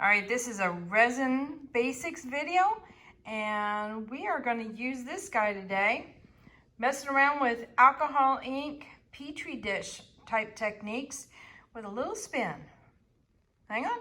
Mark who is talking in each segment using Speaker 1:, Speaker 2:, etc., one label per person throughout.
Speaker 1: All right, this is a resin basics video, and we are going to use this guy today, messing around with alcohol ink petri dish type techniques with a little spin. Hang on.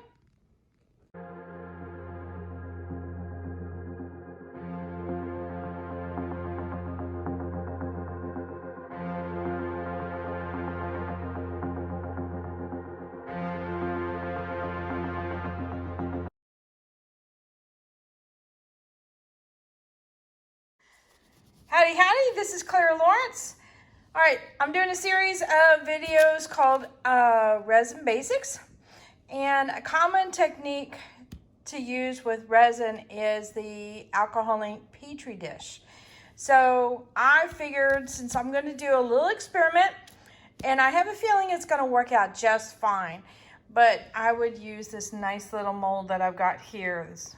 Speaker 1: Howdy Howdy, this is Clara Lawrence. All right, I'm doing a series of videos called Resin Basics. And a common technique to use with resin is the alcohol ink petri dish. So I figured, since I'm going to do a little experiment, and I have a feeling it's going to work out just fine, but I would use this nice little mold that I've got here, this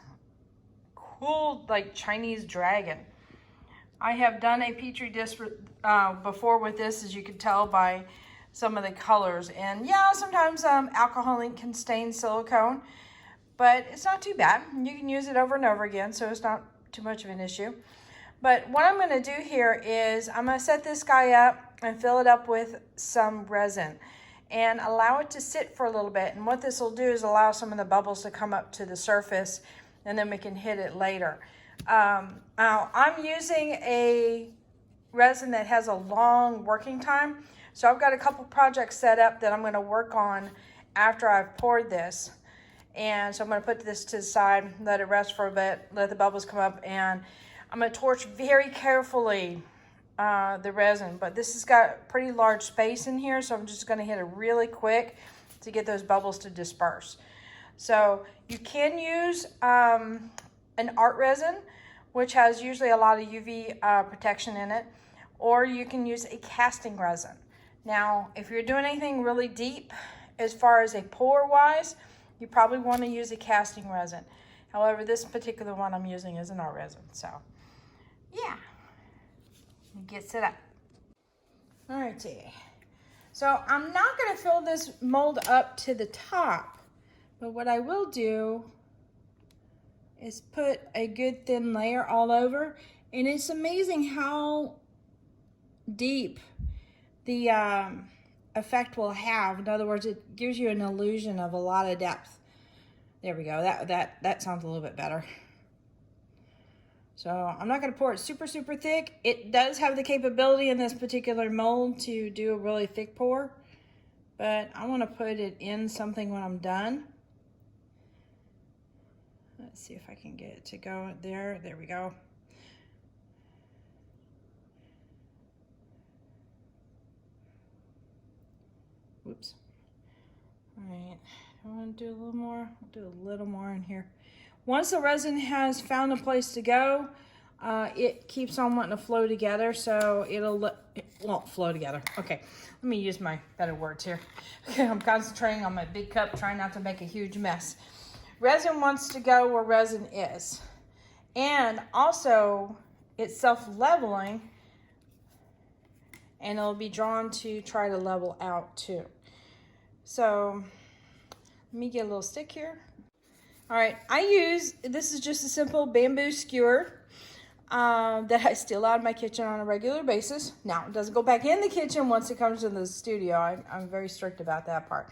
Speaker 1: cool like Chinese dragon. I have done a petri dish before with this, as you can tell by some of the colors. And yeah, sometimes alcohol ink can stain silicone, but it's not too bad. You can use it over and over again, so it's not too much of an issue. But what I'm going to do here is I'm going to set this guy up and fill it up with some resin and allow it to sit for a little bit. And what this will do is allow some of the bubbles to come up to the surface, and then we can hit it later. Now I'm using a resin that has a long working time, so I've got a couple projects set up that I'm going to work on after I've poured this. And so I'm going to put this to the side, let it rest for a bit, let the bubbles come up, and I'm going to torch very carefully the resin. But this has got pretty large space in here, so I'm just going to hit it really quick to get those bubbles to disperse. So you can use an art resin, which has usually a lot of UV protection in it, or you can use a casting resin. Now, if you're doing anything really deep as far as a pour wise, you probably want to use a casting resin. However, this particular one I'm using is an art resin. So yeah, it gets it up. All righty. So I'm not going to fill this mold up to the top, but what I will do is put a good thin layer all over. And it's amazing how deep the effect will have. In other words, it gives you an illusion of a lot of depth. There we go. That sounds a little bit better. So I'm not going to pour it super thick. It does have the capability in this particular mold to do a really thick pour, but I want to put it in something when I'm done. Let's see if I can get it to go there. There we go. Whoops. All right, I want to do a little more. I'll do a little more in here. Once the resin has found a place to go, it keeps on wanting to flow together, so it won't flow together. Okay, let me use my better words here. Okay, I'm concentrating on my big cup, trying not to make a huge mess. Resin wants to go where resin is. And also, it's self-leveling, and it'll be drawn to try to level out too. So, let me get a little stick here. All right, this is just a simple bamboo skewer that I steal out of my kitchen on a regular basis. Now, it doesn't go back in the kitchen once it comes to the studio. I'm very strict about that part.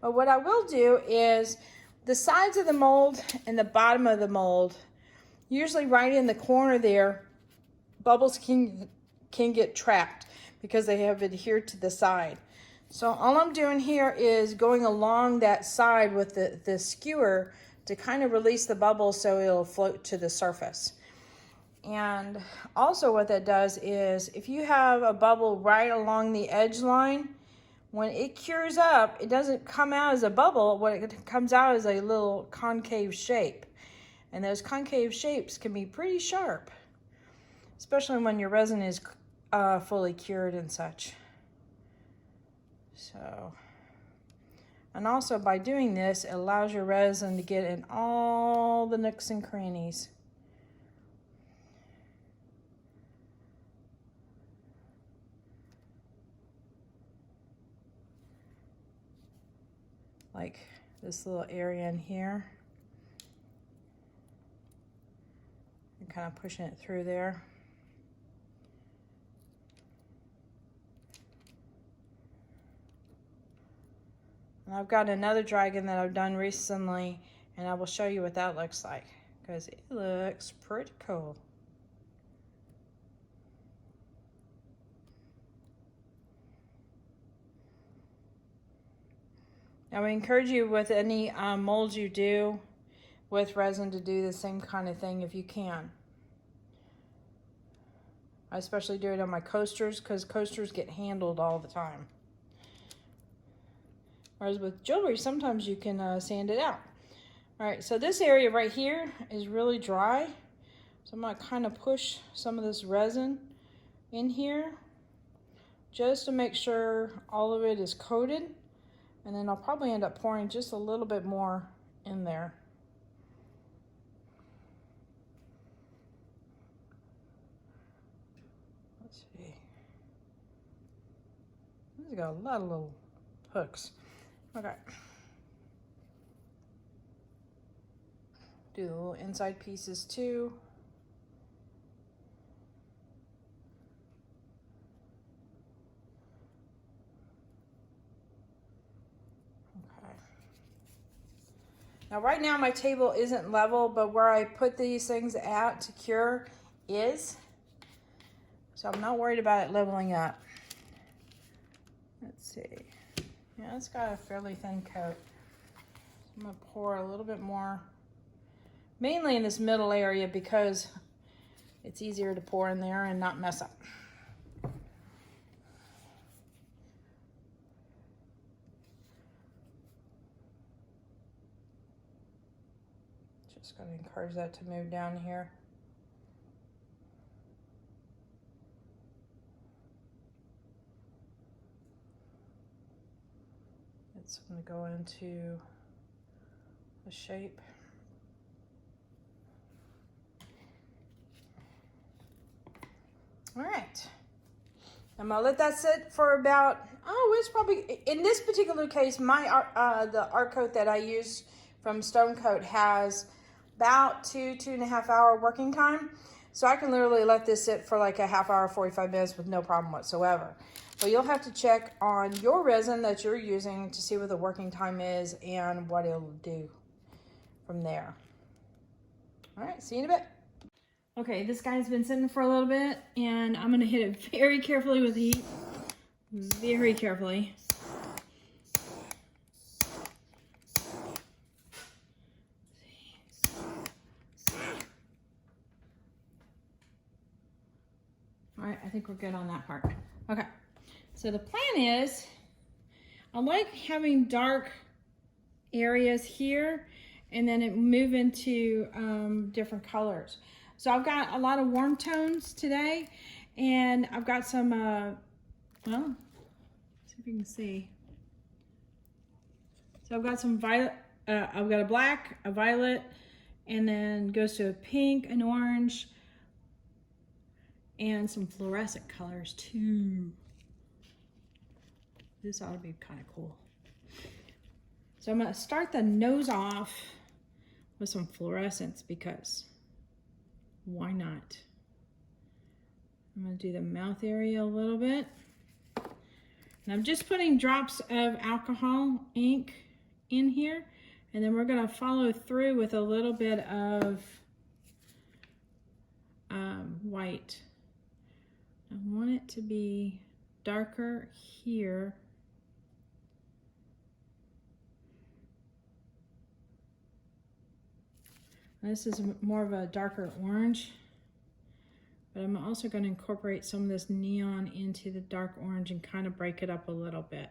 Speaker 1: But what I will do is, the sides of the mold and the bottom of the mold, usually right in the corner there, bubbles can get trapped because they have adhered to the side. So all I'm doing here is going along that side with the skewer to kind of release the bubbles so it'll float to the surface. And also what that does is, if you have a bubble right along the edge line, when it cures up, it doesn't come out as a bubble. What it comes out is a little concave shape. And those concave shapes can be pretty sharp, especially when your resin is fully cured and such. So, and also by doing this, it allows your resin to get in all the nooks and crannies. Like this little area in here. kind of pushing it through there. And I've got another dragon that I've done recently, and I will show you what that looks like, because it looks pretty cool. Now, we encourage you with any molds you do with resin to do the same kind of thing if you can. I especially do it on my coasters because coasters get handled all the time. Whereas with jewelry, sometimes you can sand it out. All right, so this area right here is really dry. So I'm gonna kind of push some of this resin in here just to make sure all of it is coated. And then I'll probably end up pouring just a little bit more in there. Let's see. This has got a lot of little hooks. Okay. Do the little inside pieces too. Okay. Now right now my table isn't level, but where I put these things at to cure is. So I'm not worried about it leveling up. Let's see. Yeah, it's got a fairly thin coat. So I'm gonna pour a little bit more, mainly in this middle area because it's easier to pour in there and not mess up. Just gonna encourage that to move down here. It's going to go into the shape. All right. I'm going to let that sit for about, it's probably, in this particular case, my the art coat that I use from Stone Coat has about 2.5 hour working time. So I can literally let this sit for like a half hour, 45 minutes with no problem whatsoever. But you'll have to check on your resin that you're using to see what the working time is and what it'll do from there. All right, see you in a bit. Okay, this guy's been sitting for a little bit, and I'm gonna hit it very carefully with heat. Very carefully. All right, I think we're good on that part. Okay. So the plan is, I like having dark areas here and then it move into different colors. So I've got a lot of warm tones today, and I've got some, well, see if you can see. So I've got some violet, I've got a black, a violet, and then goes to a pink, an orange, and some fluorescent colors too. This ought to be kind of cool. So I'm going to start the nose off with some fluorescents because why not? I'm going to do the mouth area a little bit. And I'm just putting drops of alcohol ink in here, and then we're going to follow through with a little bit of white. I want it to be darker here. This is more of a darker orange, but I'm also going to incorporate some of this neon into the dark orange and kind of break it up a little bit.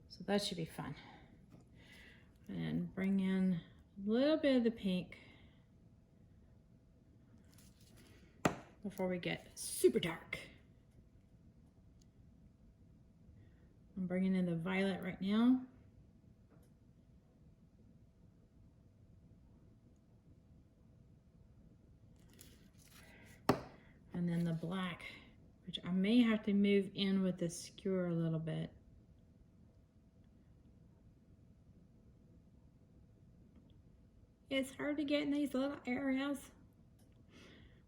Speaker 1: So that should be fun. And bring in a little bit of the pink before we get super dark. I'm bringing in the violet right now. And then the black, which I may have to move in with the skewer a little bit. It's hard to get in these little areas.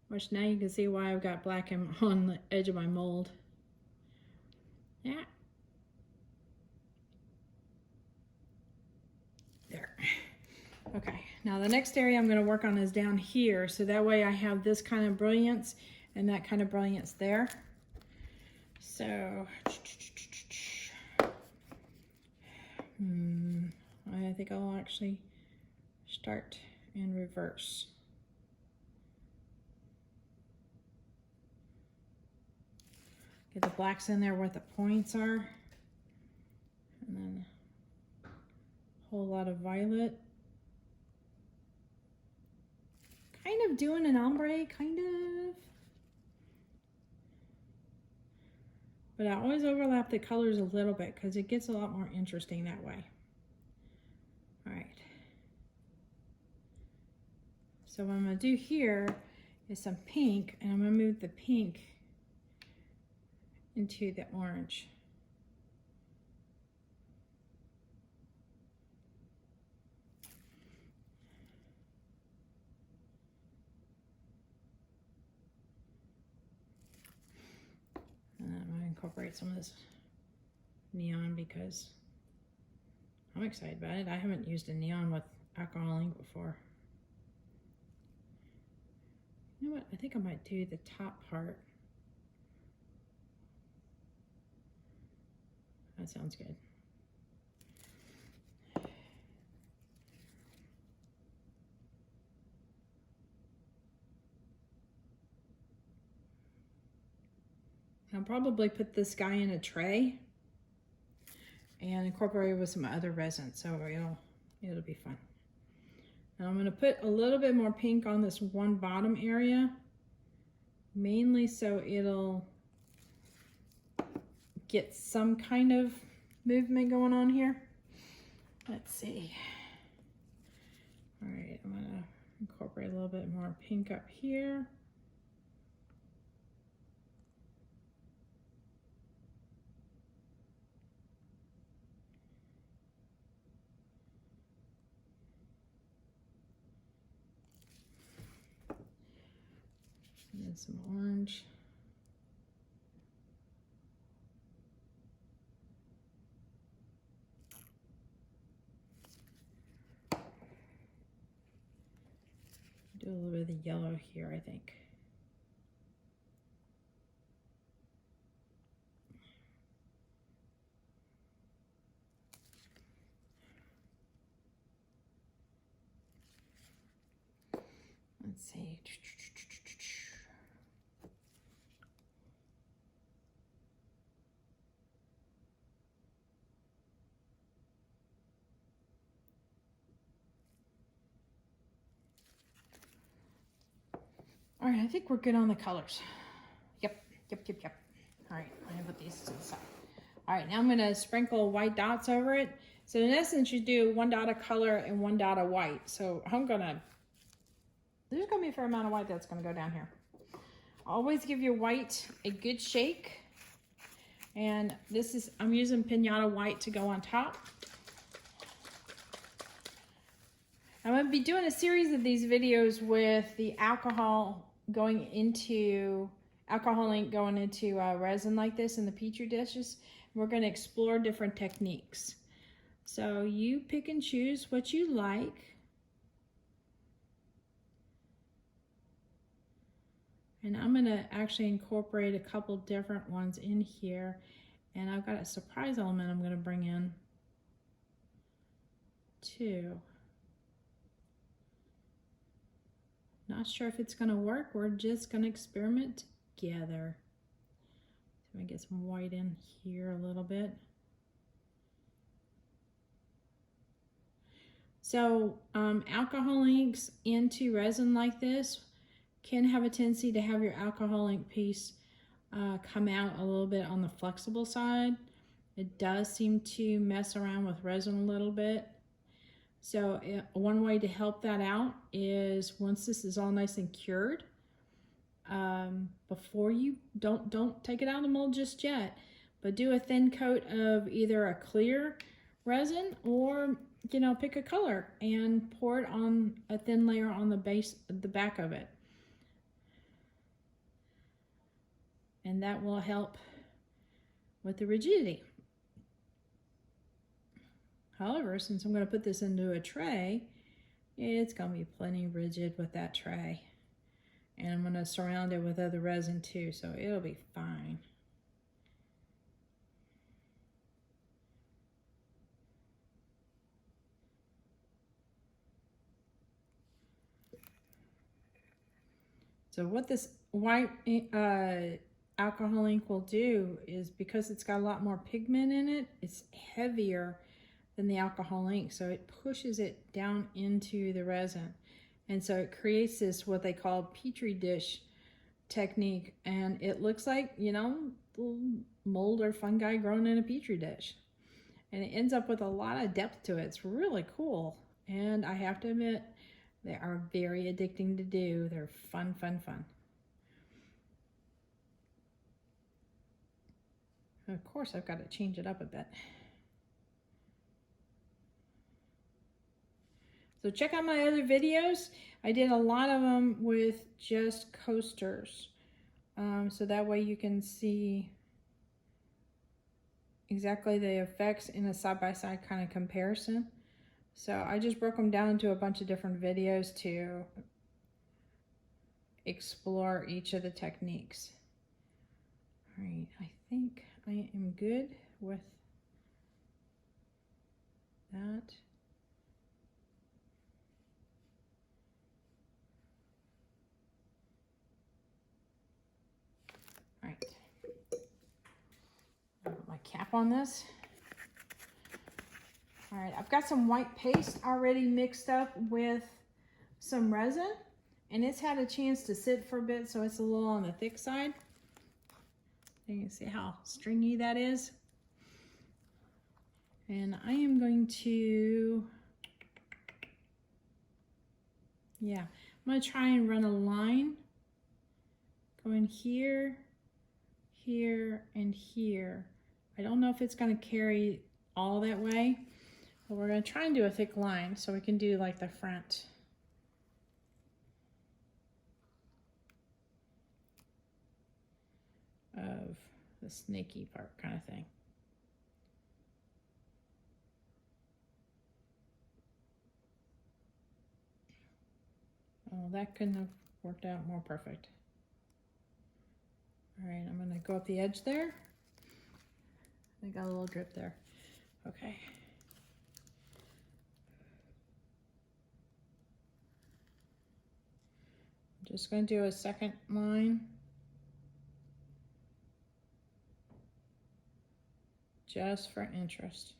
Speaker 1: Which now you can see why I've got black on the edge of my mold. Yeah. There. Okay, now the next area I'm going to work on is down here, so that way I have this kind of brilliance and that kind of brilliance there. So, I think I'll actually start in reverse. Get the blacks in there where the points are, and then a whole lot of violet. Kind of doing an ombre, kind of. But I always overlap the colors a little bit because it gets a lot more interesting that way. All right. So what I'm going to do here is some pink, and I'm going to move the pink into the orange. And I'm going to incorporate some of this neon because I'm excited about it. I haven't used a neon with alcohol ink before. You know what? I think I might do the top part. That sounds good. I'll probably put this guy in a tray and incorporate it with some other resin, so it'll be fun. Now I'm going to put a little bit more pink on this one bottom area, mainly so it'll get some kind of movement going on here. Let's see. All right, I'm going to incorporate a little bit more pink up here. And then some orange. Do a little bit of the yellow here, I think. Let's see. All right, I think we're good on the colors. Yep. All right, I'm gonna put these to the side. All right, now I'm gonna sprinkle white dots over it. So in essence, you do 1 dot of color and 1 dot of white. So there's gonna be a fair amount of white that's gonna go down here. Always give your white a good shake. And I'm using Pinata white to go on top. I'm gonna be doing a series of these videos with the alcohol ink going into resin like this in the Petri dishes. We're going to explore different techniques. So you pick and choose what you like. And I'm going to actually incorporate a couple different ones in here. And I've got a surprise element I'm going to bring in too. Not sure if it's going to work. We're just going to experiment together. So I'm going to get some white in here a little bit. So alcohol inks into resin like this can have a tendency to have your alcohol ink piece come out a little bit on the flexible side. It does seem to mess around with resin a little bit. So one way to help that out is once this is all nice and cured, before you don't take it out of the mold just yet, but do a thin coat of either a clear resin or you know, pick a color and pour it on a thin layer on the base, the back of it. And that will help with the rigidity. However, since I'm going to put this into a tray, it's going to be plenty rigid with that tray. And I'm going to surround it with other resin too, so it'll be fine. So what this white alcohol ink will do is, because it's got a lot more pigment in it, it's heavier than the alcohol ink, so it pushes it down into the resin. And so it creates this, what they call Petri dish technique, and it looks like, you know, mold or fungi grown in a Petri dish. And it ends up with a lot of depth to it. It's really cool. And I have to admit, they are very addicting to do. They're fun, fun, fun. And of course, I've got to change it up a bit. So check out my other videos. I did a lot of them with just coasters. So that way you can see exactly the effects in a side-by-side kind of comparison. So I just broke them down into a bunch of different videos to explore each of the techniques. All right, I think I am good with that. All right, I'll put my cap on this. All right, I've got some white paste already mixed up with some resin, and it's had a chance to sit for a bit, so it's a little on the thick side. You can see how stringy that is. And I am going to, I'm going to try and run a line going here, here, and here. I don't know if it's going to carry all that way, but we're going to try and do a thick line so we can do like the front. Of the snaky part kind of thing. Oh, that couldn't have worked out more perfect. All right, I'm gonna go up the edge there. I got a little drip there. Okay. I'm just gonna do a second line. Just for interest.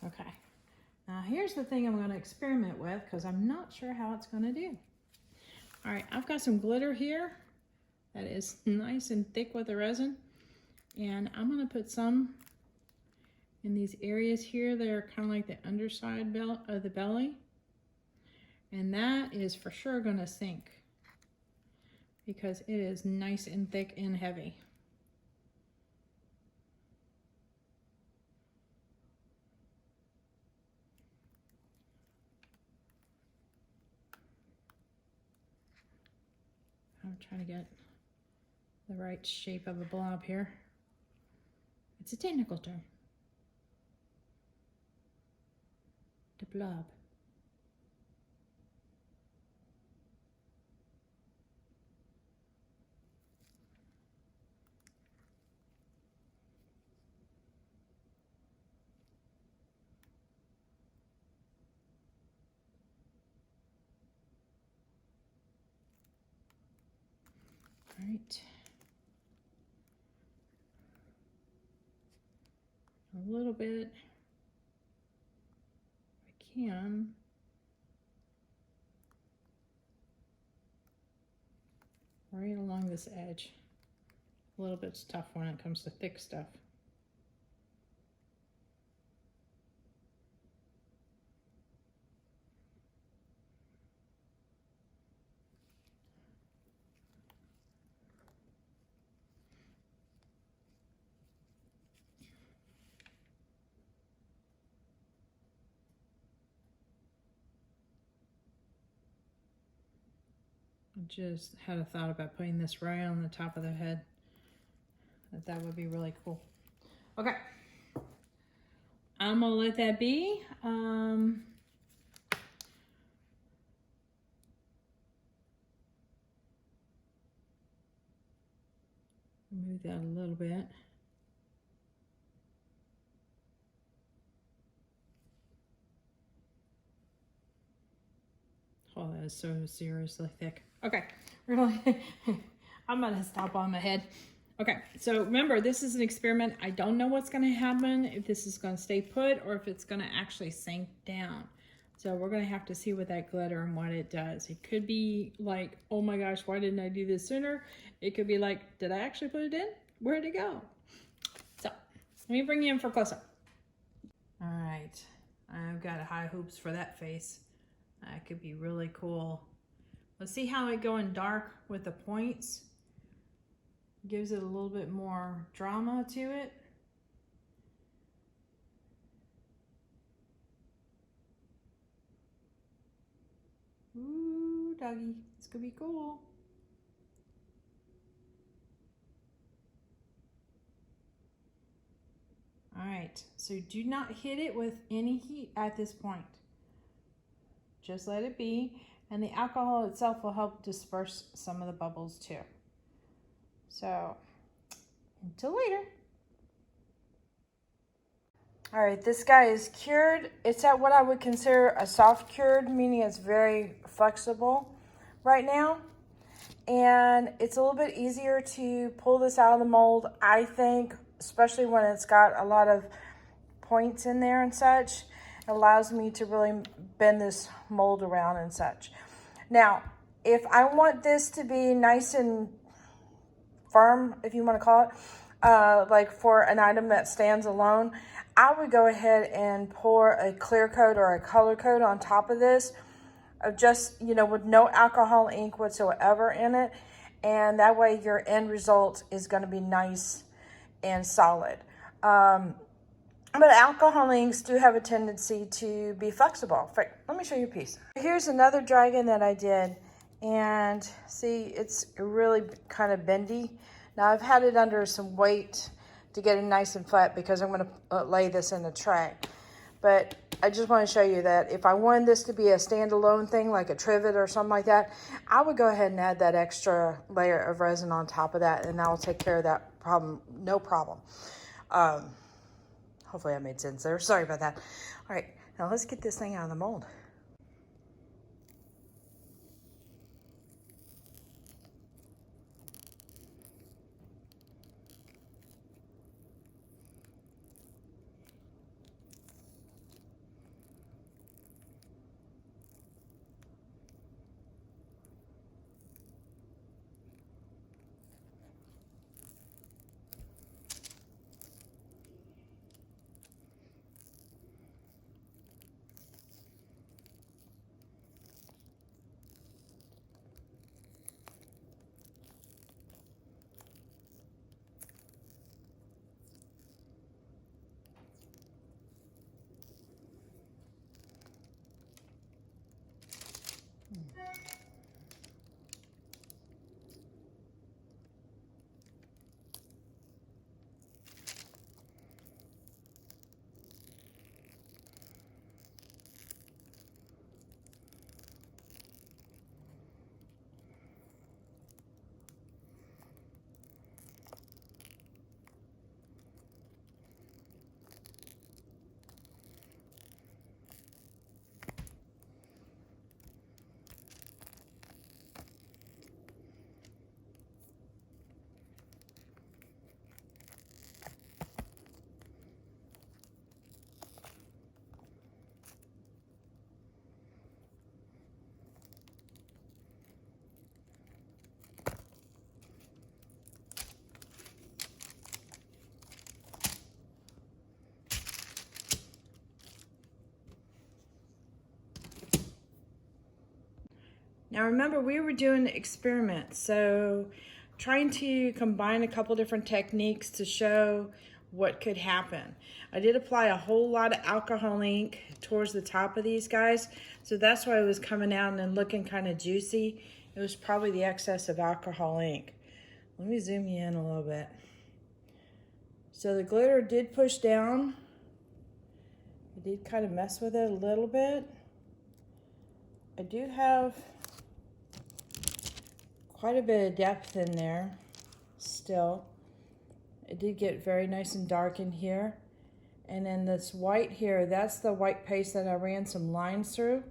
Speaker 1: Okay, now here's the thing I'm going to experiment with, because I'm not sure how it's going to do. All right, I've got some glitter here that is nice and thick with the resin, and I'm going to put some in these areas here that are kind of like the underside of the belly, and that is for sure going to sink because it is nice and thick and heavy. I'm trying to get the right shape of a blob here. It's a technical term. The blob. All right. A little bit, I can. Right along this edge. A little bit's tough when it comes to thick stuff. just had a thought about putting this right on the top of the head. That would be really cool. Okay. I'm gonna let that be. Move that a little bit. Oh, that is so seriously thick. Okay, really, I'm gonna stop on my head. Okay, so remember, this is an experiment. I don't know what's gonna happen, if this is gonna stay put or if it's gonna actually sink down. So we're gonna have to see with that glitter and what it does. It could be like, oh my gosh, why didn't I do this sooner? It could be like, did I actually put it in? Where'd it go? So let me bring you in for a close-up. All right, I've got high hopes for that face. That could be really cool. Let's see how it go in dark with the points. Gives it a little bit more drama to it. Ooh, doggy, this could be cool. All right, so do not hit it with any heat at this point. Just let it be, and the alcohol itself will help disperse some of the bubbles too. So, until later. All right, this guy is cured. It's at what I would consider a soft cured, meaning it's very flexible right now. And it's a little bit easier to pull this out of the mold, I think, especially when it's got a lot of points in there and such. It allows me to really bend this mold around and such. Now, if I want this to be nice and firm, if you want to call it, like for an item that stands alone, I would go ahead and pour a clear coat or a color coat on top of this, of just, you know, with no alcohol ink whatsoever in it. And that way your end result is going to be nice and solid. But alcohol inks do have a tendency to be flexible. Let me show you a piece. Here's another dragon that I did. And see, it's really kind of bendy. Now I've had it under some weight to get it nice and flat because I'm going to lay this in a tray. But I just want to show you that if I wanted this to be a standalone thing, like a trivet or something like that, I would go ahead and add that extra layer of resin on top of that, and that will take care of that problem, no problem. Hopefully that made sense there. Sorry about that. All right, now let's get this thing out of the mold. Now remember, we were doing experiments, so trying to combine a couple different techniques to show what could happen. I did apply a whole lot of alcohol ink towards the top of these guys, so that's why it was coming out and looking kind of juicy It was probably the excess of alcohol ink. Let me zoom you in a little bit. So the glitter did push down. I did kind of mess with it a little bit. I do have quite a bit of depth in there still. It did get very nice and dark in here. And then this white here, that's the white paste that I ran some lines through.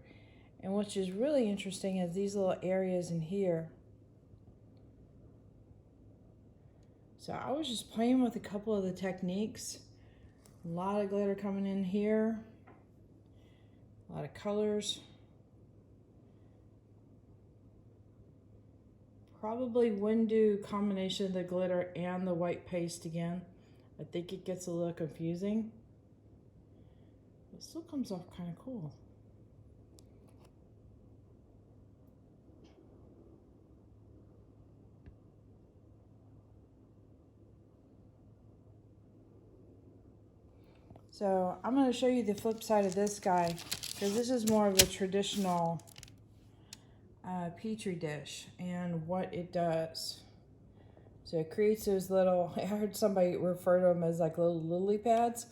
Speaker 1: And which is really interesting is these little areas in here. So I was just playing with a couple of the techniques. A lot of glitter coming in here. A lot of colors. Probably wouldn't do combination of the glitter and the white paste again. I think it gets a little confusing. It still comes off kind of cool. So I'm going to show you the flip side of this guy, because this is more of a traditional Petri dish and what it does. So it creates those little, I heard somebody refer to them as like little lily pads,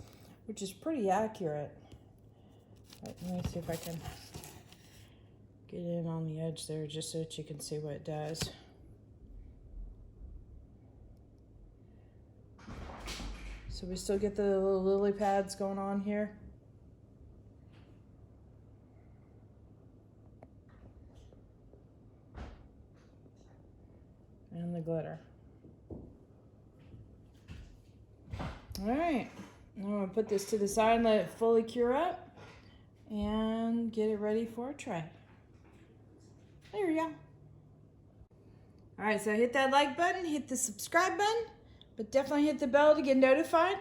Speaker 1: which is pretty accurate. Let me see if I can get in on the edge there just so that you can see what it does. So we still get the little lily pads going on here. And the glitter. All right, I'm gonna put this to the side and let it fully cure up and get it ready for a tray. There we go. All right, so hit that like button, hit the subscribe button, but definitely hit the bell to get notified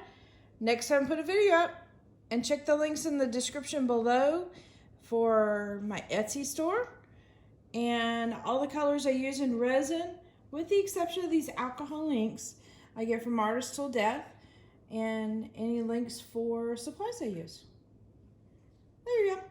Speaker 1: next time I put a video up. And check the links in the description below for my Etsy store and all the colors I use in resin, with the exception of these alcohol inks I get from Artist Till Death, and any links for supplies I use. There you go.